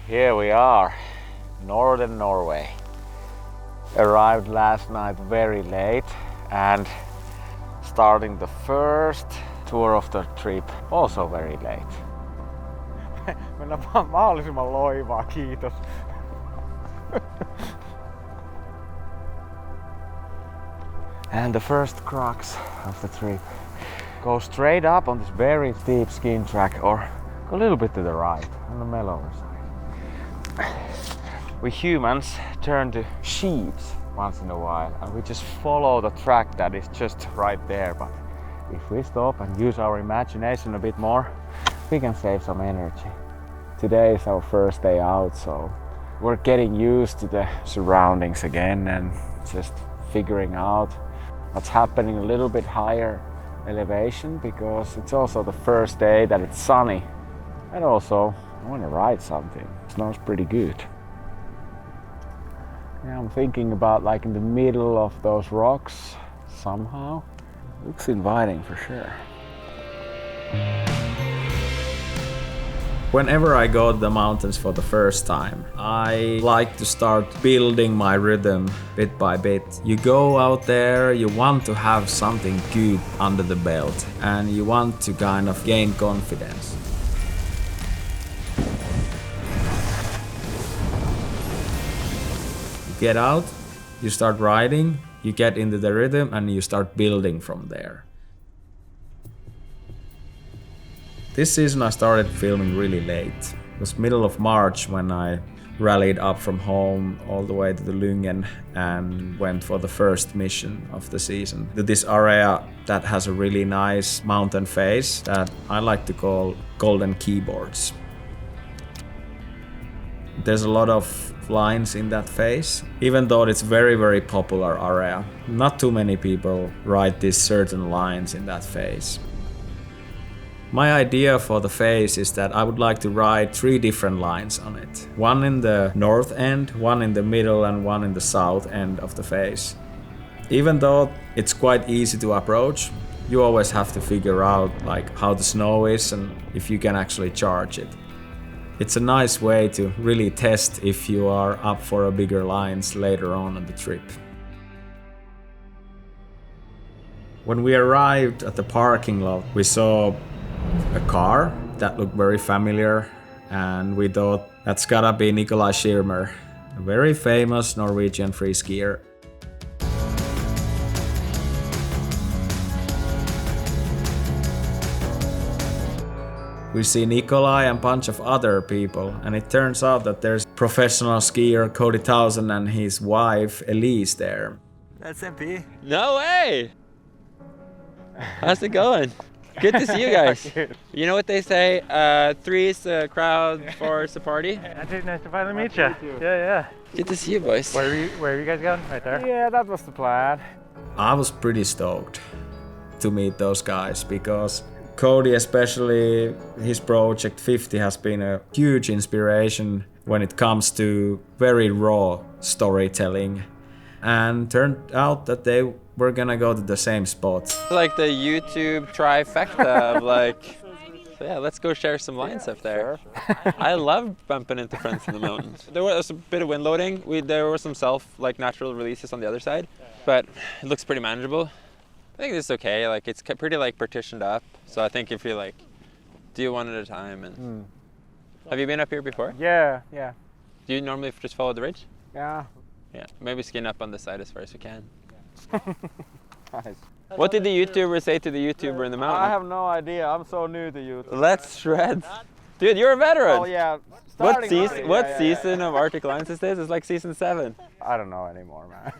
Here we are, Northern Norway. Arrived last night very late and starting the first tour of the trip also very late. Mennään mahdollisimman loivaa, kiitos. And the first crux of the trip. Go straight up on this very steep skiing track or go a little bit to the right on the mellower side. We humans turn to sheeps once in a while and we just follow the track that is just right there. But if we stop and use our imagination a bit more, we can save some energy. Today is our first day out, so we're getting used to the surroundings again and just figuring out what's happening a little bit higher elevation because it's also the first day that it's sunny. And also, I want to ride something. It smells pretty good. Yeah, I'm thinking about like in the middle of those rocks somehow. Looks inviting for sure. Whenever I go to the mountains for the first time, I like to start building my rhythm bit by bit. You go out there, you want to have something good under the belt and you want to kind of gain confidence. You get out, you start riding, you get into the rhythm and you start building from there. This season I started filming really late. It was middle of March when I rallied up from home all the way to the Lyngen and went for the first mission of the season to this area that has a really nice mountain face that I like to call golden keyboards. There's a lot of lines in that face, even though it's very popular area. Not too many people ride these certain lines in that face. My idea for the face is that I would like to ride 3 different lines on it. One in the north end, one in the middle and one in the south end of the face. Even though it's quite easy to approach, you always have to figure out like how the snow is and if you can actually charge it. It's a nice way to really test if you are up for a bigger lines later on the trip. When we arrived at the parking lot, we saw a car that looked very familiar and we thought that's gotta be Nikolai Schirmer, a very famous Norwegian free skier. We see Nikolai and a bunch of other people and it turns out that there's professional skier Cody Townsend and his wife Elyse there. That's MP. No way! How's it going? Good to see you guys. You know what they say, three's a crowd, four's a party? Antti, nice to finally meet you. Yeah. Good to see you boys. Where are you guys going? Right there? Yeah, that was the plan. I was pretty stoked to meet those guys because Cody, especially his project 50, has been a huge inspiration when it comes to very raw storytelling. And turned out that they were gonna go to the same spot. Like the YouTube trifecta of like, so yeah, let's go share some lines up there. I love bumping into friends in the mountains. There was a bit of wind loading. There were some natural releases on the other side, but it looks pretty manageable. I think this is okay. Like it's pretty partitioned up. So I think if you do one at a time. And have you been up here before? Yeah. Do you normally just follow the ridge? Yeah. Yeah, maybe skin up on the side as far as we can. Nice. What did the YouTuber say to the YouTuber in the mountain? I have no idea. I'm so new to YouTube. Let's shred. Dude, you're a veteran. Oh yeah. What season of Arctic Lions is this? It's like season 7. I don't know anymore, man.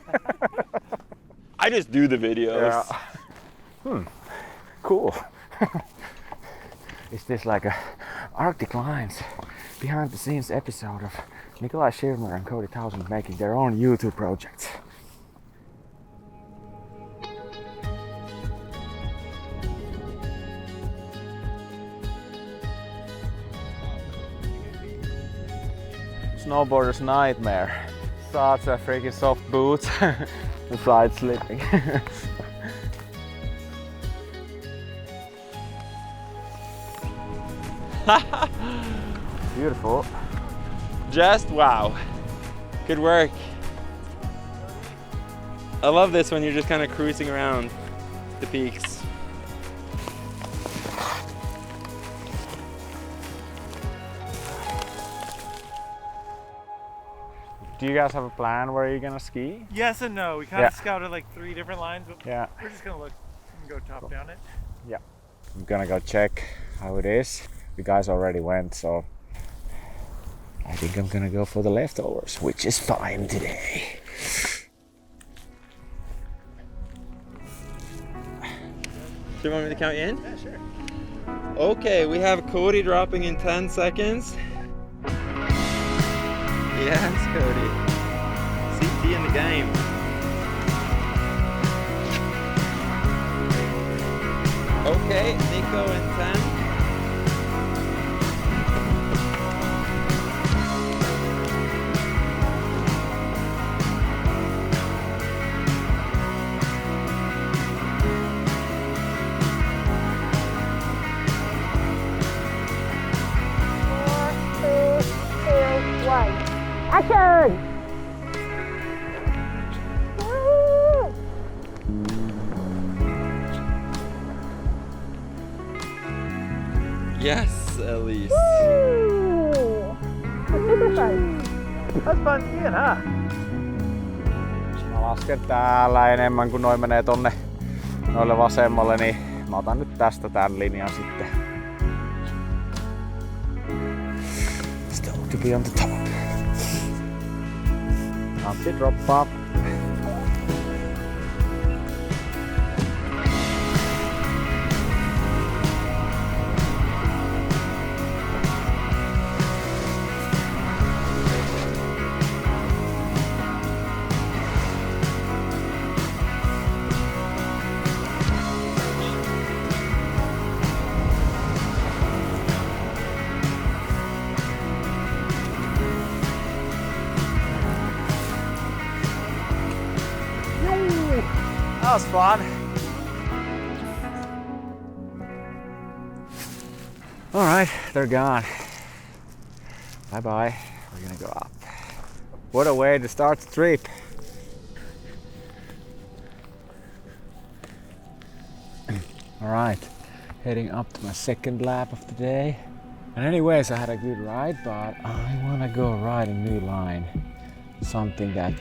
I just do the videos. Yeah. Cool. Is this like a Arctic Lions behind the scenes episode of Nikolai Schirmer and Cody Townsend making their own YouTube projects? Snowboarder's nightmare. Such a freaking soft boot. The side slipping. Beautiful. Just wow. Good work. I love this when you're just kind of cruising around the peaks. Do you guys have a plan where you're gonna ski? Yes and no. We kind of scouted like 3 different lines, but Yeah. we're just gonna look and go top down it. Yeah. I'm gonna go check how it is. The guys already went, so I think I'm gonna go for the leftovers, which is fine today. Do you want me to count you in? Yeah, sure. Okay, we have Cody dropping in 10 seconds. Yes, Cody. CT in the game. Okay, Nico in 10. Action! Yes, Elise. Super fun. That's fun skiing, huh? Mä lasken täällä enemmän kuin noin menee tonne noille vasemmalle, niin mä otan nyt tästä tän linjan sitten. Still to be on the top. Antti droppaa. That was fun. All right, they're gone. Bye bye. We're gonna go up. What a way to start the trip. All right, heading up to my second lap of the day. And anyways, I had a good ride, but I wanna go ride a new line. Something that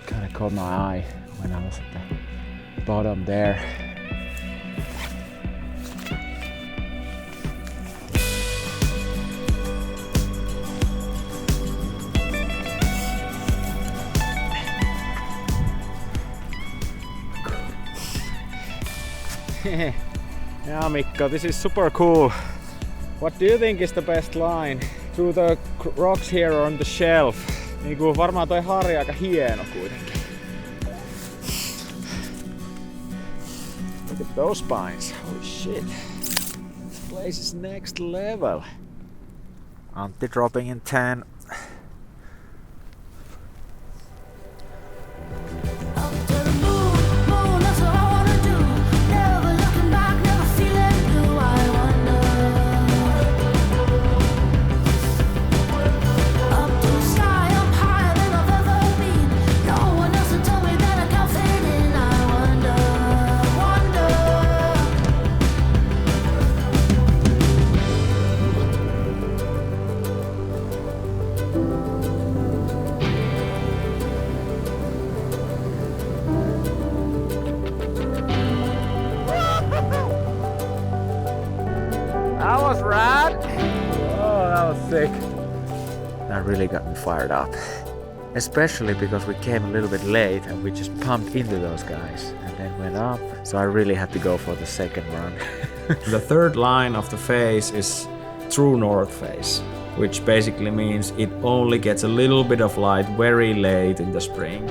kind of caught my eye when I was at the bottom there. Yeah, Mikko, this is super cool. What do you think is the best line? Through the rocks here on the shelf. Niinku varmaan toi harja aika hieno kuitenkin. Look at those spines. Holy shit. This place is next level. Antti dropping in 10. That was rad! Oh, that was sick. That really got me fired up. Especially because we came a little bit late and we just pumped into those guys and then went up. So I really had to go for the second run. The third line of the phase is true north phase, which basically means it only gets a little bit of light very late in the spring.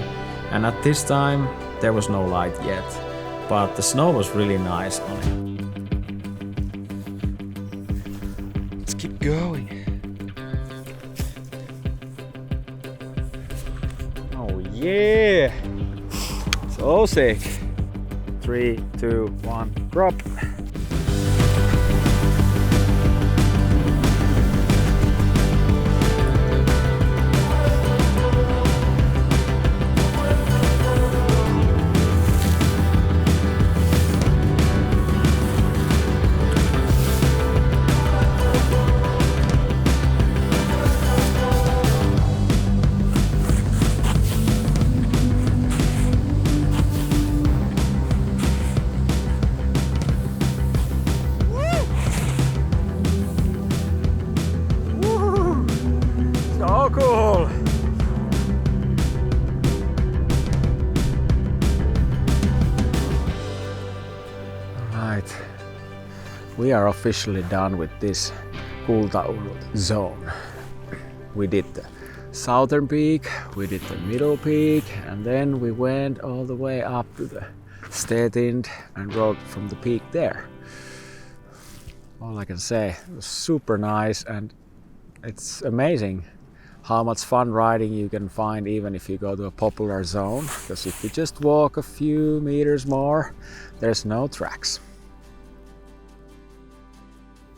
And at this time, there was no light yet, but the snow was really nice on it. Let's keep going. Oh yeah! So sick. 3, 2, 1, drop. So cool! Right, we are officially done with this Kultaurut zone. We did the southern peak, we did the middle peak, and then we went all the way up to the Stetind and rode from the peak there. All I can say, it was super nice, and it's amazing how much fun riding you can find even if you go to a popular zone, because if you just walk a few meters more, there's no tracks.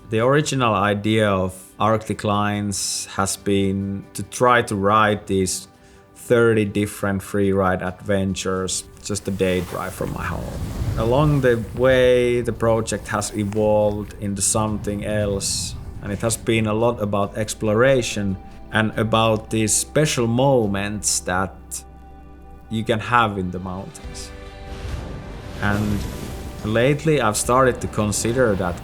The original idea of Arctic Lines has been to try to ride these 30 different freeride adventures just a day drive from my home. Along the way, the project has evolved into something else, and it has been a lot about exploration and about these special moments that you can have in the mountains. And lately I've started to consider that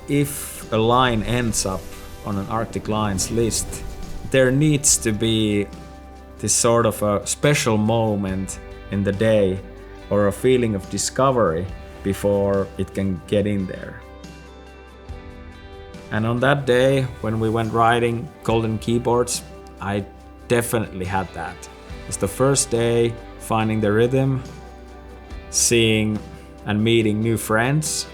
if a line ends up on an Arctic Lines list, there needs to be this sort of a special moment in the day or a feeling of discovery before it can get in there. And on that day when we went riding Golden Keyboards, I definitely had that. It's the first day finding the rhythm, seeing and meeting new friends,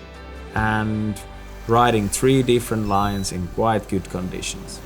and riding 3 different lines in quite good conditions.